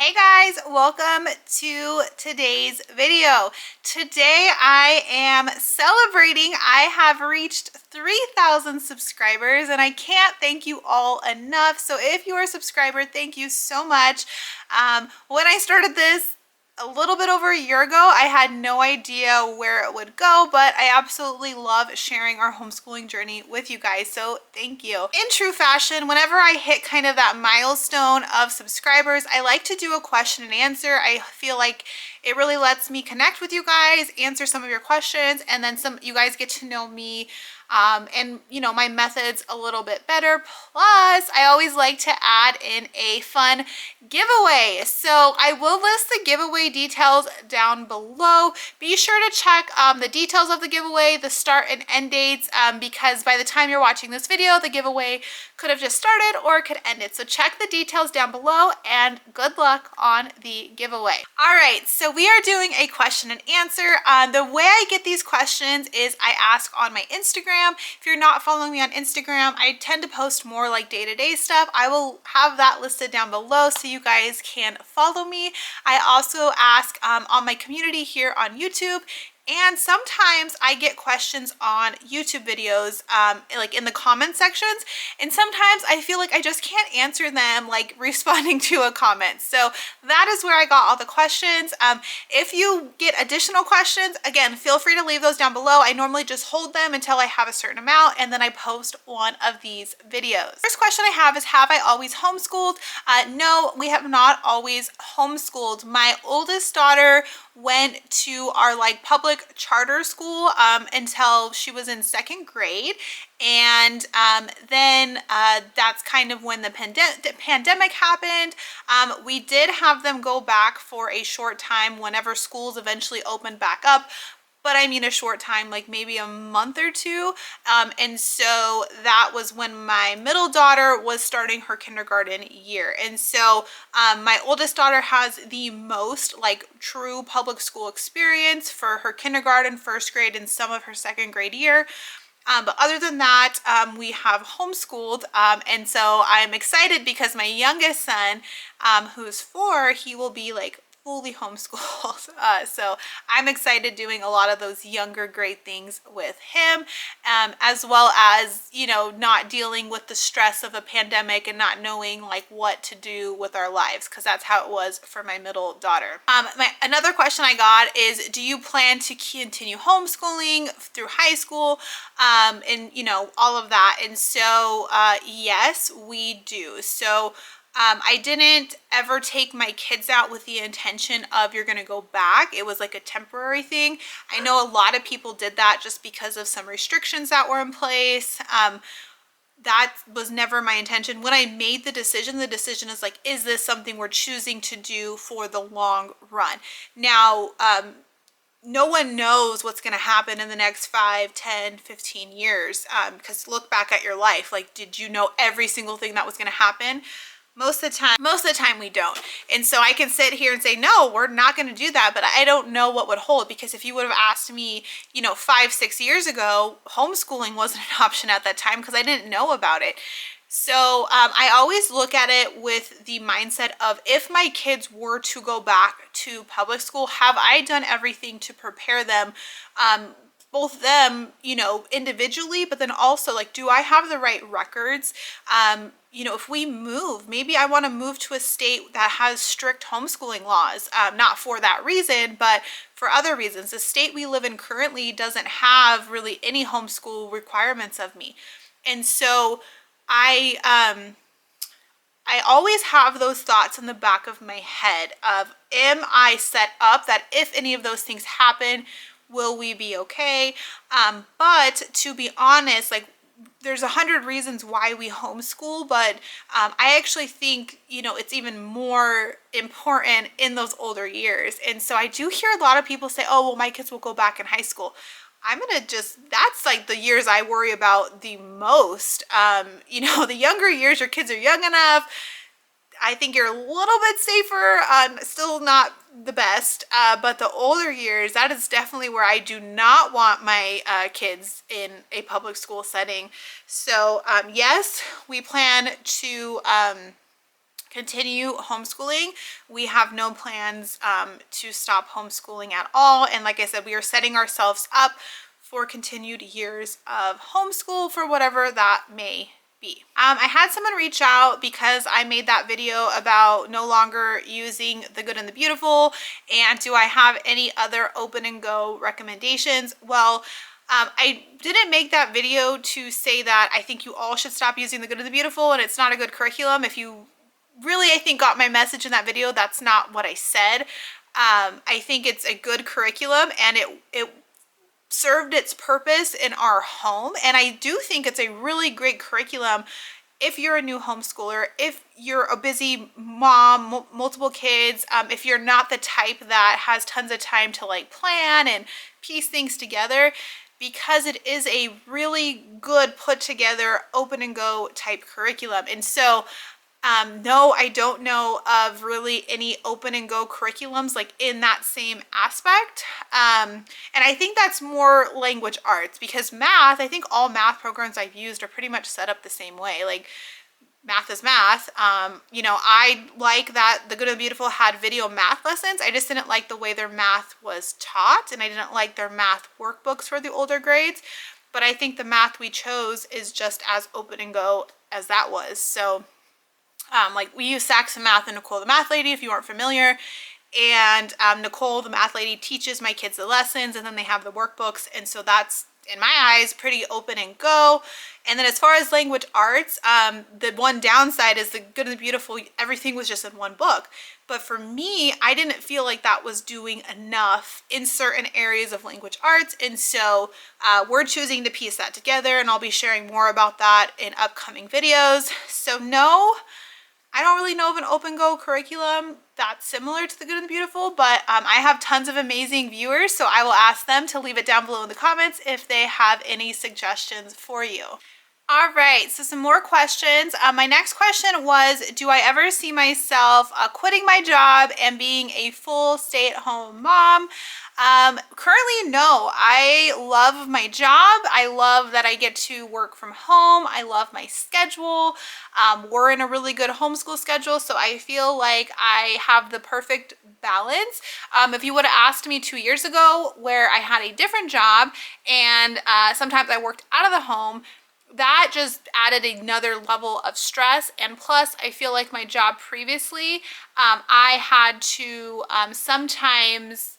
Hey guys, welcome to today's video. Today I am celebrating. I have reached 3,000 subscribers and I can't thank you all enough. So if you are a subscriber, thank you so much. When I started this a little bit over a year ago, I had no idea where it would go, but I absolutely love sharing our homeschooling journey with you guys, so thank you. In true fashion, whenever I hit kind of that milestone of subscribers, I like to do a question and answer. I feel like it really lets me connect with you guys, answer some of your questions, and then you guys get to know me and my methods a little bit better. Plus, I always like to add in a fun giveaway. So I will list the giveaway details down below. Be sure to check the details of the giveaway, the start and end dates, because by the time you're watching this video, the giveaway could have just started or it could end it. So check the details down below and good luck on the giveaway. All right, so we are doing a question and answer. The way I get these questions is I ask on my Instagram. If you're not following me on Instagram, I tend to post more like day-to-day stuff. I will have that listed down below so you guys can follow me. I also ask on my community here on YouTube, and sometimes I get questions on YouTube videos, like in the comment sections, and sometimes I feel like I just can't answer them like responding to a comment. So that is where I got all the questions. If you get additional questions, again, feel free to leave those down below. I normally just hold them until I have a certain amount, and then I post one of these videos. First question I have is, have I always homeschooled? No, we have not always homeschooled. My oldest daughter went to our like public charter school until she was in second grade, and then that's kind of when the pandemic happened. We did have them go back for a short time whenever schools eventually opened back up, but I mean a short time, like maybe a month or two. And so that was when my middle daughter was starting her kindergarten year. And so my oldest daughter has the most like true public school experience for her kindergarten, first grade, and some of her second grade year. But other than that, we have homeschooled, and so I'm excited because my youngest son, who's 4, he will be like fully homeschooled. So I'm excited doing a lot of those younger great things with him, as well as, not dealing with the stress of a pandemic and not knowing like what to do with our lives, because that's how it was for my middle daughter. Another question I got is, do you plan to continue homeschooling through high school, and all of that? And so yes, we do. So I didn't ever take my kids out with the intention of you're going to go back. It was like a temporary thing. I know a lot of people did that just because of some restrictions that were in place. That was never my intention. When I made the decision is like, is this something we're choosing to do for the long run? Now, no one knows what's going to happen in the next 5, 10, 15 years. Because look back at your life. Like, did you know every single thing that was going to happen? Most of the time we don't. And so I can sit here and say, no, we're not going to do that, but I don't know what would hold, because if you would have asked me, 5, 6 years ago, homeschooling wasn't an option at that time because I didn't know about it. So I always look at it with the mindset of, if my kids were to go back to public school, have I done everything to prepare them, both them, individually, but then also like, do I have the right records? If we move, maybe I want to move to a state that has strict homeschooling laws, not for that reason, but for other reasons. The state we live in currently doesn't have really any homeschool requirements of me. And so I always have those thoughts in the back of my head of, am I set up that if any of those things happen, will we be okay? But to be honest, like, there's 100 reasons why we homeschool, but I actually think, it's even more important in those older years. And so I do hear a lot of people say, oh, well, my kids will go back in high school. That's like the years I worry about the most. The younger years, your kids are young enough, I think you're a little bit safer, still not the best, but the older years, that is definitely where I do not want my kids in a public school setting. So yes, we plan to continue homeschooling. We have no plans to stop homeschooling at all. And like I said, we are setting ourselves up for continued years of homeschool for whatever that may be. I had someone reach out because I made that video about no longer using the good and the beautiful, and do I have any other open and go recommendations? Well, I didn't make that video to say that I think you all should stop using the good and the beautiful and it's not a good curriculum. If you really, I think, got my message in that video, that's not what I said. I think it's a good curriculum and it served its purpose in our home. And I do think it's a really great curriculum if you're a new homeschooler, if you're a busy mom, multiple kids, if you're not the type that has tons of time to like plan and piece things together, because it is a really good put together open and go type curriculum. And so no, I don't know of really any open and go curriculums like in that same aspect. And I think that's more language arts, because math, I think all math programs I've used are pretty much set up the same way. Like math is math. You know, I like that the Good and Beautiful had video math lessons. I just didn't like the way their math was taught, and I didn't like their math workbooks for the older grades. But I think the math we chose is just as open and go as that was. So like we use Saxon Math and Nicole the math lady, if you aren't familiar. And Nicole the math lady teaches my kids the lessons, and then they have the workbooks. And so that's, in my eyes, pretty open and go. And then as far as language arts, the one downside is the Good and the Beautiful, everything was just in one book. But for me, I didn't feel like that was doing enough in certain areas of language arts. And so we're choosing to piece that together, and I'll be sharing more about that in upcoming videos. So no, I don't really know of an open go curriculum that's similar to the Good and the Beautiful, but I have tons of amazing viewers, so I will ask them to leave it down below in the comments if they have any suggestions for you. All right, so some more questions. My next question was, do I ever see myself quitting my job and being a full stay-at-home mom? Currently, no. I love my job. I love that I get to work from home. I love my schedule. We're in a really good homeschool schedule, so I feel like I have the perfect balance. If you would have asked me 2 years ago, where I had a different job and sometimes I worked out of the home, that just added another level of stress. And plus, I feel like my job previously, I had to sometimes,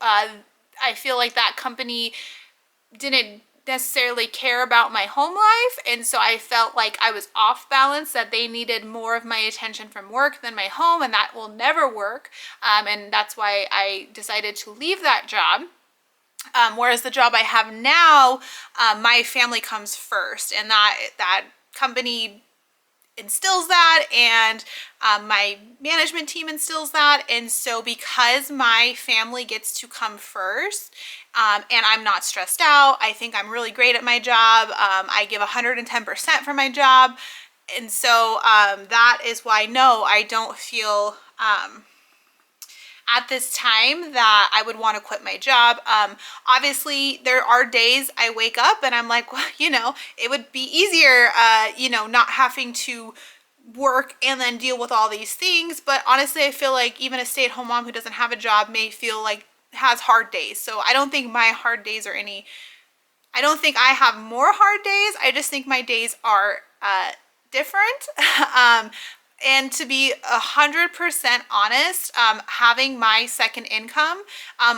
I feel like that company didn't necessarily care about my home life, and so I felt like I was off balance, that they needed more of my attention from work than my home, and that will never work. And that's why I decided to leave that job. Whereas the job I have now, my family comes first, and that company instills that, and my management team instills that. And so because my family gets to come first, and I'm not stressed out, I think I'm really great at my job. I give 110% for my job. And so that is why, no, I don't feel at this time that I would want to quit my job. Obviously, there are days I wake up and I'm like, well, you know, it would be easier, you know, not having to work and then deal with all these things. But honestly, I feel like even a stay-at-home mom who doesn't have a job may feel like has hard days. So I don't think my hard days are any, I don't think I have more hard days. I just think my days are different. And to be 100% honest, having my second income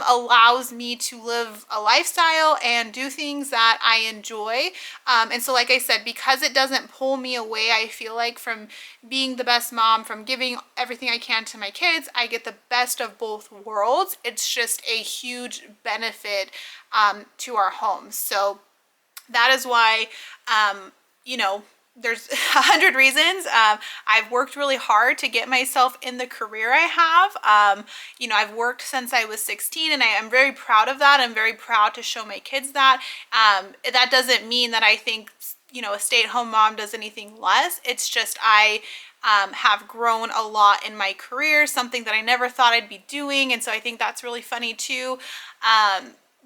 allows me to live a lifestyle and do things that I enjoy. And so like I said, because it doesn't pull me away, I feel like, from being the best mom, from giving everything I can to my kids, I get the best of both worlds. It's just a huge benefit to our home. So that is why, you know, there's 100 reasons. I've worked really hard to get myself in the career I have. You know, I've worked since I was 16, and I am very proud of that. I'm very proud to show my kids that. That doesn't mean that I think, you know, a stay-at-home mom does anything less. It's just I have grown a lot in my career, something that I never thought I'd be doing. And so I think that's really funny too.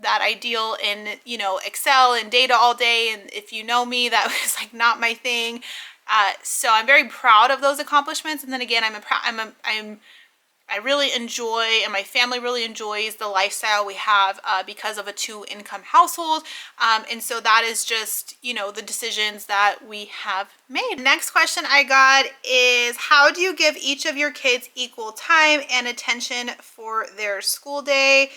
That I deal in, you know, Excel and data all day. And if you know me, that was like not my thing. So I'm very proud of those accomplishments. And then again, I really enjoy, and my family really enjoys the lifestyle we have because of a 2-income household. And so that is just, you know, the decisions that we have made. Next question I got is, how do you give each of your kids equal time and attention for their school day?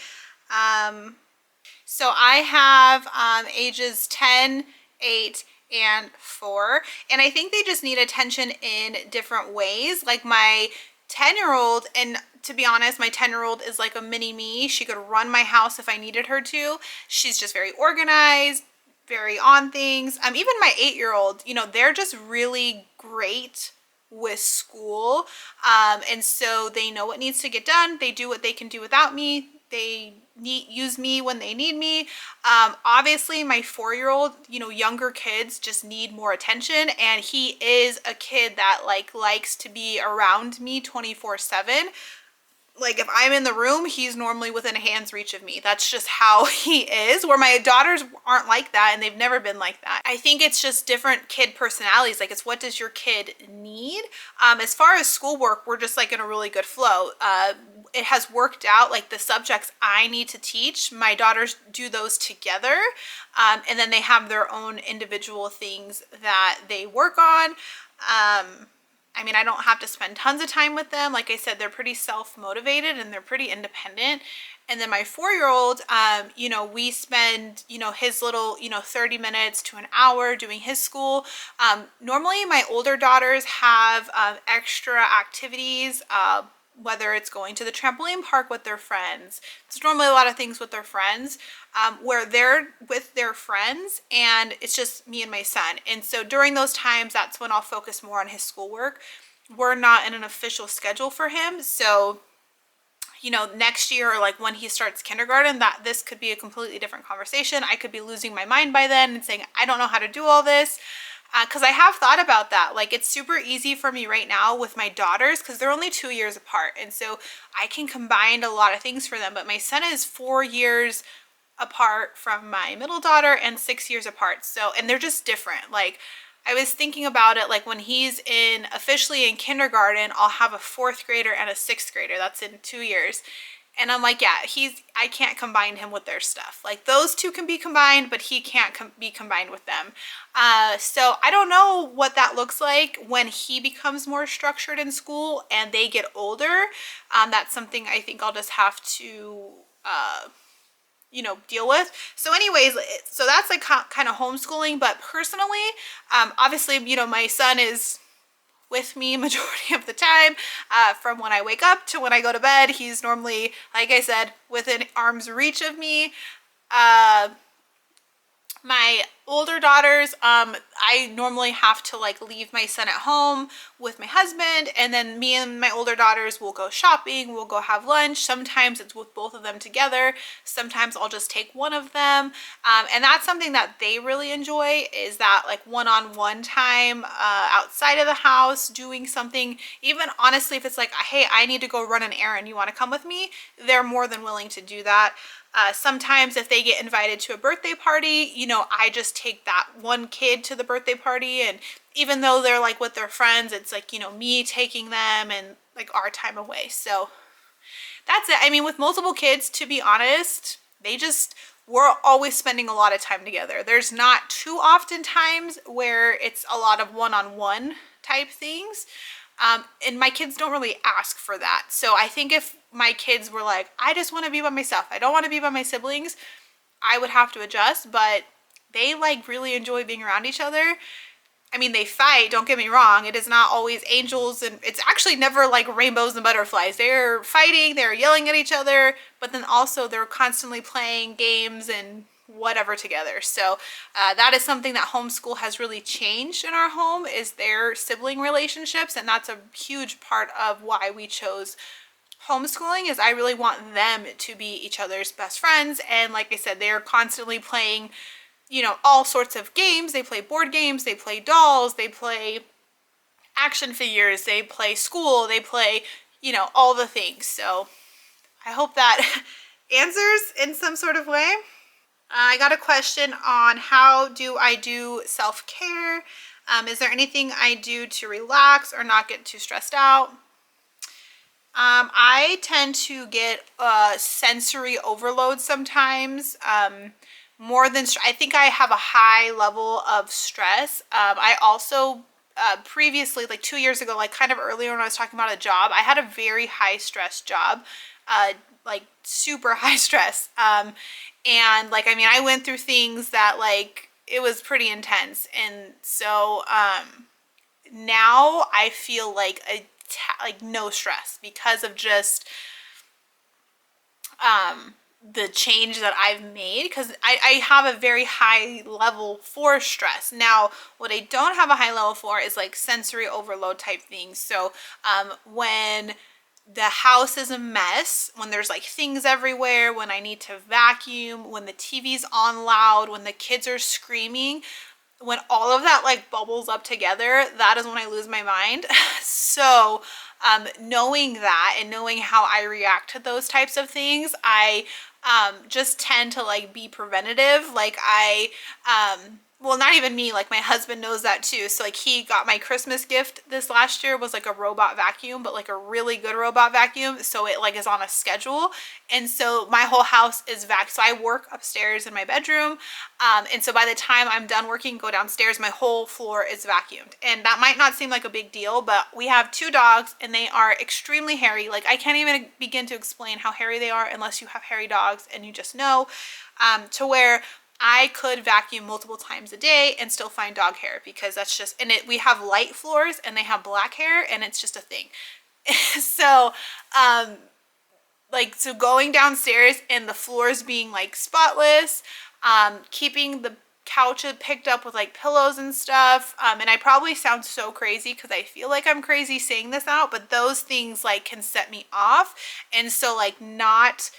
So I have ages 10, 8, and 4. And I think they just need attention in different ways. Like my 10-year-old, and to be honest, my 10-year-old is like a mini me. She could run my house if I needed her to. She's just very organized, very on things. Even my 8-year-old, you know, they're just really great with school. And so they know what needs to get done. They do what they can do without me. They use me when they need me. Obviously my 4-year-old, you know, younger kids just need more attention, and he is a kid that likes to be around me 24/7. Like if I'm in the room, he's normally within a hand's reach of me. That's just how he is, where my daughters aren't like that, and they've never been like that. I think it's just different kid personalities. Like it's, what does your kid need? As far as schoolwork, we're just like in a really good flow. It has worked out, like the subjects I need to teach, my daughters do those together. And then they have their own individual things that they work on. I mean, I don't have to spend tons of time with them. Like I said, they're pretty self-motivated and they're pretty independent. And then my 4-year-old, you know, we spend, you know, his little, you know, 30 minutes to an hour doing his school. Normally my older daughters have extra activities, whether it's going to the trampoline park with their friends. It's normally a lot of things with their friends, where they're with their friends and it's just me and my son. And so during those times, that's when I'll focus more on his schoolwork. We're not in an official schedule for him. So, you know, next year, or like when he starts kindergarten, that this could be a completely different conversation. I could be losing my mind by then and saying, I don't know how to do all this. Because I have thought about that. Like it's super easy for me right now with my daughters because they're only 2 years apart. And so I can combine a lot of things for them. But my son is 4 years apart from my middle daughter and 6 years apart. So, and they're just different. Like I was thinking about it, like when he's officially in kindergarten, I'll have a 4th grader and a 6th grader. That's in 2 years. And I'm like, yeah, I can't combine him with their stuff. Like those two can be combined, but he can't be combined with them. So I don't know what that looks like when he becomes more structured in school and they get older. That's something I think I'll just have to, you know, deal with. So anyways, so that's like kind of homeschooling. But personally, obviously, you know, my son is with me majority of the time, from when I wake up to when I go to bed. He's normally, like I said, within arm's reach of me. My older daughters, I normally have to like leave my son at home with my husband, and then me and my older daughters will go shopping, we'll go have lunch. Sometimes it's with both of them together. Sometimes I'll just take one of them. And that's something that they really enjoy, is that like one-on-one time outside of the house doing something. Even honestly, if it's like, hey, I need to go run an errand, you want to come with me? They're more than willing to do that. Sometimes if they get invited to a birthday party, you know, I just take that one kid to the birthday party. And even though they're like with their friends, it's like, you know, me taking them and like our time away. So that's it. I mean, with multiple kids, to be honest, we're always spending a lot of time together. There's not too often times where it's a lot of one-on-one type things. And my kids don't really ask for that. So I think if my kids were like, I just want to be by myself, I don't want to be by my siblings, I would have to adjust. But they like really enjoy being around each other. I mean, they fight, don't get me wrong. It is not always angels, and it's actually never like rainbows and butterflies. They're fighting, they're yelling at each other, but then also they're constantly playing games and whatever together. So that is something that homeschool has really changed in our home, is their sibling relationships. And that's a huge part of why we chose homeschooling, is I really want them to be each other's best friends. And like I said, they're constantly playing, you know, all sorts of games. They play board games, they play dolls, they play action figures, they play school, they play, you know, all the things. So I hope that answers in some sort of way. I got a question on how do I do self-care. Is there anything I do to relax or not get too stressed out? I tend to get sensory overload sometimes. More than I think I have a high level of stress. I also previously, like 2 years ago, like kind of earlier when I was talking about a job, I had a very high stress job, like super high stress. And like, I mean, I went through things that like, it was pretty intense. And so now I feel like like no stress because of just the change that I've made, because I have a very high level for stress. Now, what I don't have a high level for is like sensory overload type things. So when the house is a mess, when there's like things everywhere, when I need to vacuum, when the TV's on loud, when the kids are screaming, when all of that like bubbles up together, that is when I lose my mind. So knowing that and knowing how I react to those types of things, I just tend to like be preventative. Like well, not even me, like my husband knows that too. So like he got my Christmas gift this last year was like a robot vacuum, but like a really good robot vacuum. So it like is on a schedule. And so my whole house is vac. So I work upstairs in my bedroom. And so by the time I'm done working, go downstairs, my whole floor is vacuumed. And that might not seem like a big deal, but we have 2 dogs and they are extremely hairy. Like I can't even begin to explain how hairy they are unless you have hairy dogs and you just know, to where I could vacuum multiple times a day and still find dog hair, because that's just, and we have light floors and they have black hair and it's just a thing. So, like, so going downstairs and the floors being like spotless, keeping the couch picked up with like pillows and stuff. And I probably sound so crazy because I feel like I'm crazy saying this out, but those things like can set me off. And so like not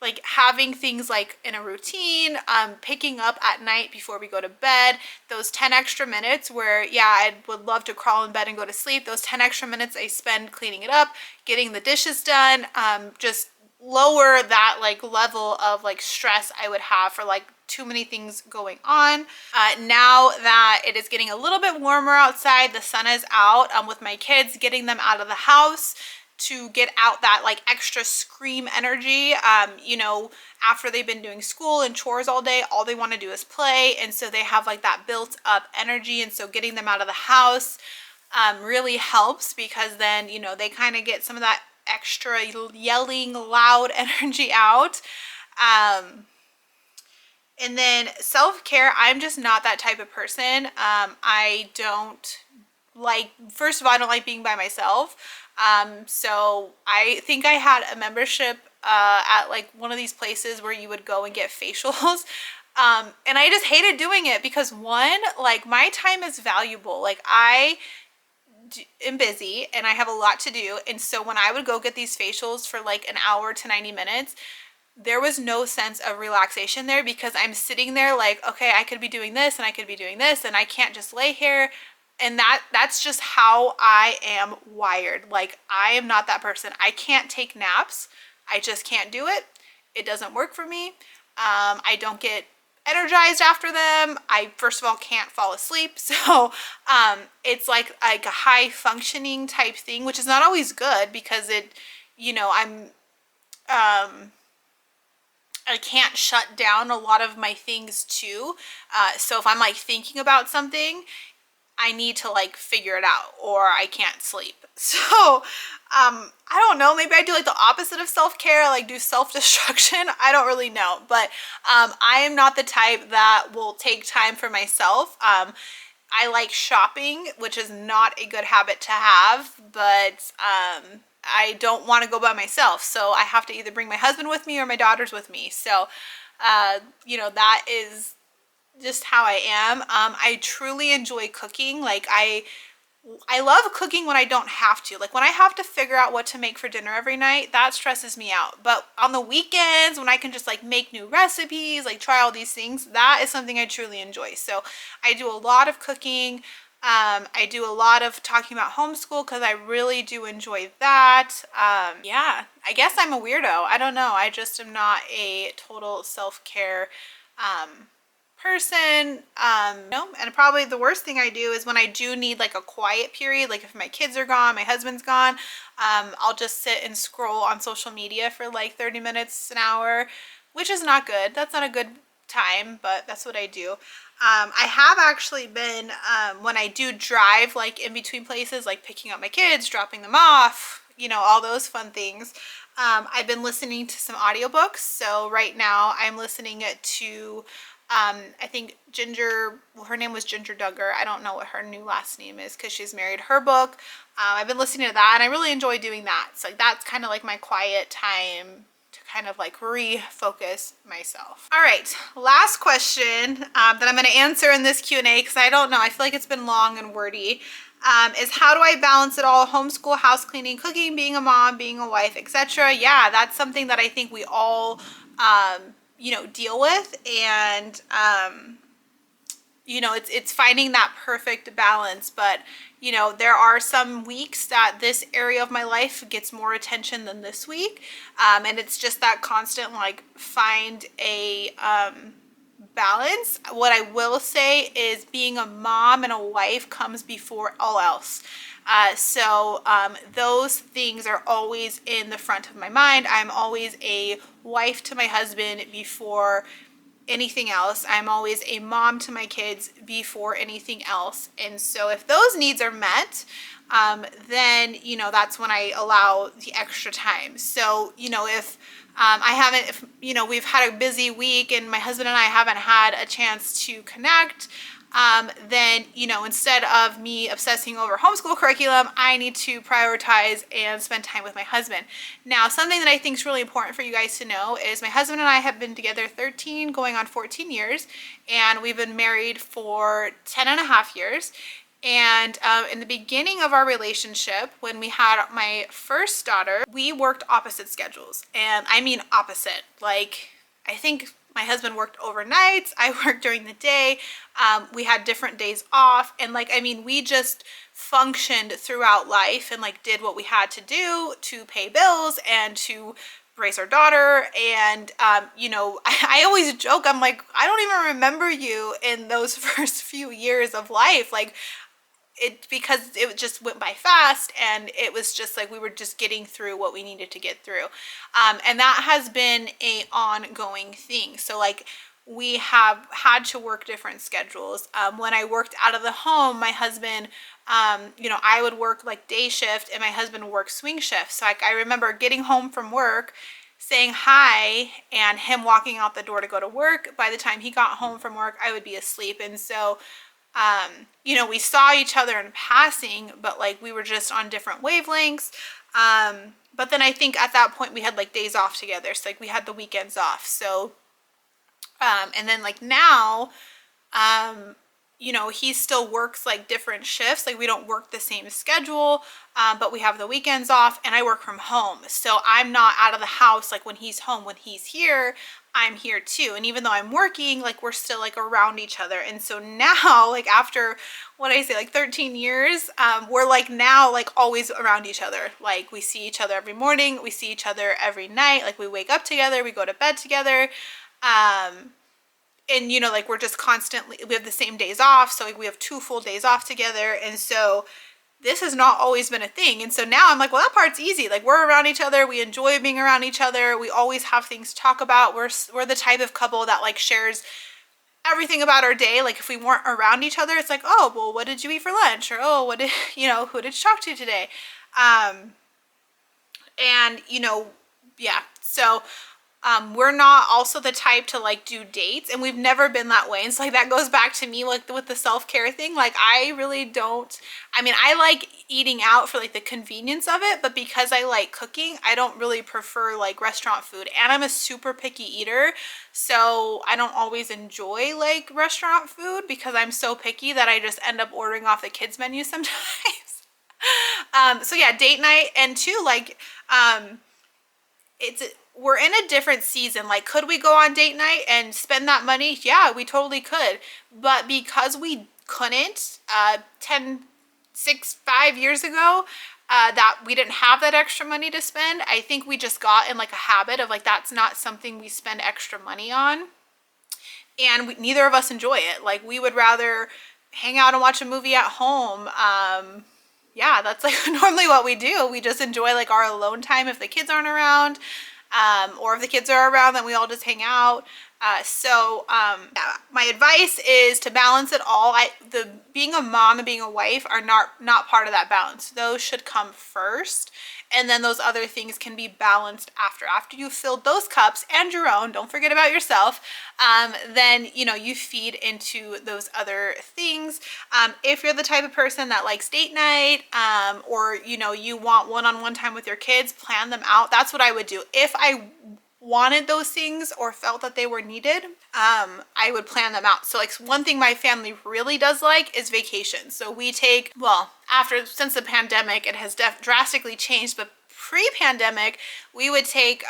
like having things like in a routine, picking up at night before we go to bed, those 10 extra minutes where, yeah, I would love to crawl in bed and go to sleep. Those 10 extra minutes I spend cleaning it up, getting the dishes done, just lower that like level of like stress I would have for like too many things going on. Now that it is getting a little bit warmer outside, the sun is out, with my kids, getting them out of the house to get out that like extra scream energy. You know, after they've been doing school and chores all day, all they want to do is play, and so they have like that built up energy, and so getting them out of the house really helps, because then, you know, they kind of get some of that extra yelling loud energy out. And then self-care, I'm just not that type of person. I don't like, first of all, I don't like being by myself. So I think I had a membership at like one of these places where you would go and get facials. And I just hated doing it because, one, like my time is valuable. Like I am busy and I have a lot to do. And so when I would go get these facials for like an hour to 90 minutes, there was no sense of relaxation there, because I'm sitting there like, okay, I could be doing this and I could be doing this, and I can't just lay here. And that's just how I am wired. Like I am not that person. I can't take naps. I just can't do it. It doesn't work for me. I don't get energized after them. I, first of all, can't fall asleep. So it's like a high functioning type thing, which is not always good, because it, you know, I can't shut down a lot of my things too. So if I'm like thinking about something, I need to like figure it out, or I can't sleep. So I don't know, maybe I do like the opposite of self-care, like do self-destruction. I don't really know, but I am not the type that will take time for myself. I like shopping, which is not a good habit to have, but I don't want to go by myself, so I have to either bring my husband with me or my daughters with me. So you know, that is just how I am. I truly enjoy cooking. Like I love cooking when I don't have to. Like when I have to figure out what to make for dinner every night, that stresses me out. But on the weekends, when I can just like make new recipes, like try all these things, that is something I truly enjoy. So I do a lot of cooking. I do a lot of talking about homeschool because I really do enjoy that. Yeah, I guess I'm a weirdo. I don't know. I just am not a total self-care person. And probably the worst thing I do is when I do need like a quiet period, like if my kids are gone, my husband's gone, I'll just sit and scroll on social media for like 30 minutes, an hour, which is not good. That's not a good time, but that's what I do. I have actually been, when I do drive, like in between places, like picking up my kids, dropping them off, all those fun things. I've been listening to some audiobooks. So right now I'm listening to, I think Ginger, well, her name was Ginger Duggar. I don't know what her new last name is because she's married. Her book, I've been listening to that and I really enjoy doing that. So that's kind of like my quiet time to kind of like refocus myself. All right, last question that I'm going to answer in this Q&A because I don't know, I feel like it's been long and wordy, is how do I balance it all? Homeschool, house cleaning, cooking, being a mom, being a wife, etc. Yeah, that's something that I think we all deal with, and it's finding that perfect balance. But there are some weeks that this area of my life gets more attention than this week, and it's just that constant like find a balance. What I will say is being a mom and a wife comes before all else. So those things are always in the front of my mind. I'm always a wife to my husband before anything else. I'm always a mom to my kids before anything else. And so if those needs are met, then, that's when I allow the extra time. So, if we've had a busy week and my husband and I haven't had a chance to connect, then, instead of me obsessing over homeschool curriculum, I need to prioritize and spend time with my husband. Now, something that I think is really important for you guys to know is my husband and I have been together 13, going on 14 years, and we've been married for 10 and a half years. And in the beginning of our relationship, when we had my first daughter, we worked opposite schedules. And I mean opposite. Like, I think my husband worked overnights, I worked during the day. We had different days off. And we just functioned throughout life and did what we had to do to pay bills and to raise our daughter. And, I always joke, I'm like, I don't even remember you in those first few years of life. Because it just went by fast, and it was just like we were just getting through what we needed to get through. And that has been an ongoing thing. So we have had to work different schedules. When I worked out of the home, my husband, I would work day shift and my husband would work swing shift. So I remember getting home from work, saying hi, and him walking out the door to go to work. By the time he got home from work, I would be asleep. And so we saw each other in passing, but we were just on different wavelengths. But then I think at that point we had days off together. So we had the weekends off. So, and then now, he still works different shifts. We don't work the same schedule, but we have the weekends off, and I work from home. So I'm not out of the house when he's home. When he's here, I'm here too. And even though I'm working, we're still around each other. And so now, after what I say, 13 years, we're now always around each other. We see each other every morning, we see each other every night. We wake up together, we go to bed together. And we're just constantly, we have the same days off. So we have 2 full days off together. And so this has not always been a thing. And so now I'm well, that part's easy. We're around each other. We enjoy being around each other. We always have things to talk about. We're the type of couple that shares everything about our day. If we weren't around each other, it's oh, well, what did you eat for lunch? Or, oh, what did, who did you talk to today? And, yeah. So, we're not also the type to do dates, and we've never been that way. And so that goes back to me with the self-care thing. I really don't, I like eating out for the convenience of it, but because I like cooking, I don't really prefer restaurant food, and I'm a super picky eater. So I don't always enjoy restaurant food because I'm so picky that I just end up ordering off the kids menu sometimes. So yeah, date night. And too, we're in a different season. Could we go on date night and spend that money? Yeah, we totally could. But because we couldn't 5 years ago, that we didn't have that extra money to spend, I think we just got in a habit of that's not something we spend extra money on. and neither of us enjoy it. Like, we would rather hang out and watch a movie at home. Yeah, that's like normally what we do. We just enjoy like our alone time if the kids aren't around, or if the kids are around, then we all just hang out. Yeah, my advice is to balance it all. Being a mom and being a wife are not part of that balance. Those should come first, and then those other things can be balanced after you've filled those cups and your own. Don't forget about yourself. Then you feed into those other things. If you're the type of person that likes date night, or you want one-on-one time with your kids, plan them out. That's what I would do if I wanted those things or felt that they were needed. I would plan them out. So like, one thing my family really does like is vacations. So we take, well, since the pandemic, it has drastically changed, but pre-pandemic, we would take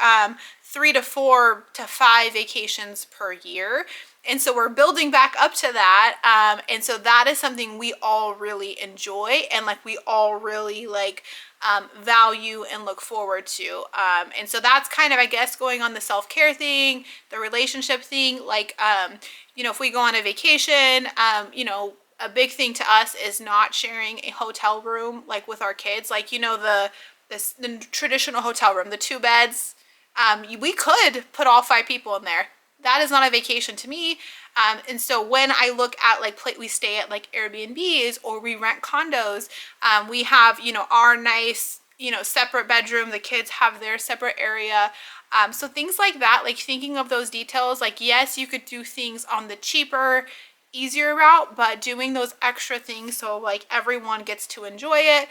3 to 4 to 5 vacations per year. And so we're building back up to that. And so that is something we all really enjoy, and like we all really like value and look forward to. And so that's kind of, I guess, going on the self-care thing, the relationship thing. Like, if we go on a vacation, a big thing to us is not sharing a hotel room, like with our kids. Like, the traditional hotel room, the 2 beds, we could put all 5 people in there. That is not a vacation to me. And so when I look at like, we stay at like Airbnbs or we rent condos, we have, our nice, separate bedroom. The kids have their separate area. So things like that, like thinking of those details, like, yes, you could do things on the cheaper, easier route, but doing those extra things so like everyone gets to enjoy it,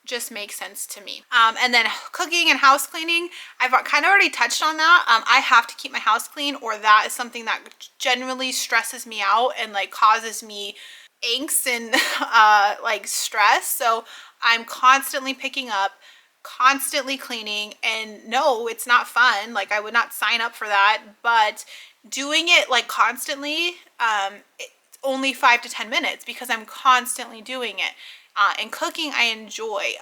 just makes sense to me. And then cooking and house cleaning, I've kind of already touched on that. I have to keep my house clean, or that is something that generally stresses me out and like causes me angst and like stress. So I'm constantly picking up, constantly cleaning, and no, it's not fun. Like, I would not sign up for that, but doing it like constantly, it's only 5 to 10 minutes because I'm constantly doing it. And cooking, I enjoy.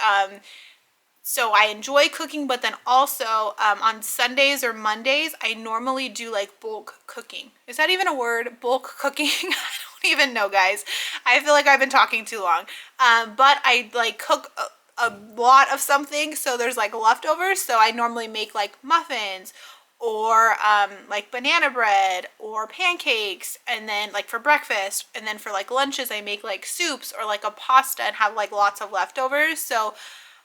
So I enjoy cooking, but then also on Sundays or Mondays, I normally do like bulk cooking. Is that even a word? Bulk cooking? I don't even know, guys. I feel like I've been talking too long. But I like cook a lot of something, so there's like leftovers. So I normally make like muffins, or like banana bread or pancakes, and then like for breakfast, and then for like lunches I make like soups or like a pasta and have like lots of leftovers. So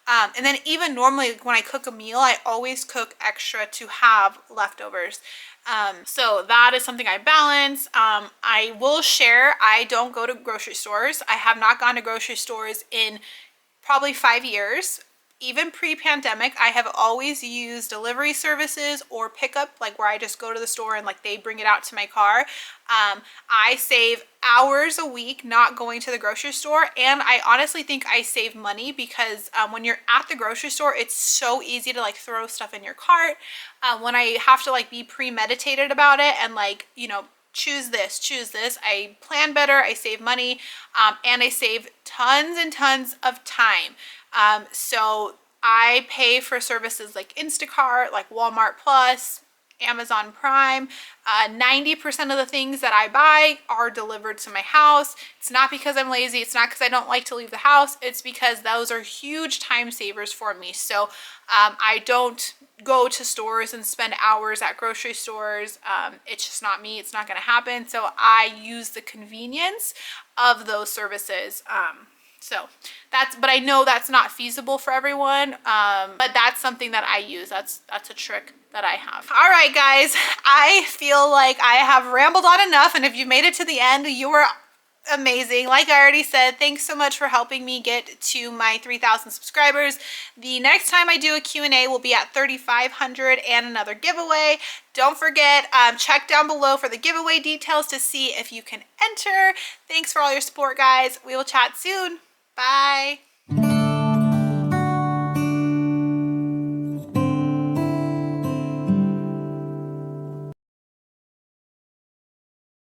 and then even normally when I cook a meal, I always cook extra to have leftovers. So that is something I balance. I will share, I don't go to grocery stores. I have not gone to grocery stores in probably 5 years. Even pre-pandemic, I have always used delivery services or pickup, like where I just go to the store and like they bring it out to my car. I save hours a week not going to the grocery store, and I honestly think I save money because when you're at the grocery store, it's so easy to like throw stuff in your cart. When I have to like be premeditated about it and like, choose this, I plan better, I save money, and I save tons and tons of time. So I pay for services like Instacart, like Walmart Plus, Amazon Prime. 90% of the things that I buy are delivered to my house. It's not because I'm lazy. It's not because I don't like to leave the house. It's because those are huge time savers for me. So I don't go to stores and spend hours at grocery stores. It's just not me. It's not going to happen. So I use the convenience of those services. But I know that's not feasible for everyone. But that's something that I use. That's a trick that I have. All right, guys, I feel like I have rambled on enough. And if you made it to the end, you were amazing. Like I already said, thanks so much for helping me get to my 3,000 subscribers. The next time I do a Q&A will be at 3,500 and another giveaway. Don't forget, check down below for the giveaway details to see if you can enter. Thanks for all your support, guys. We will chat soon. Bye.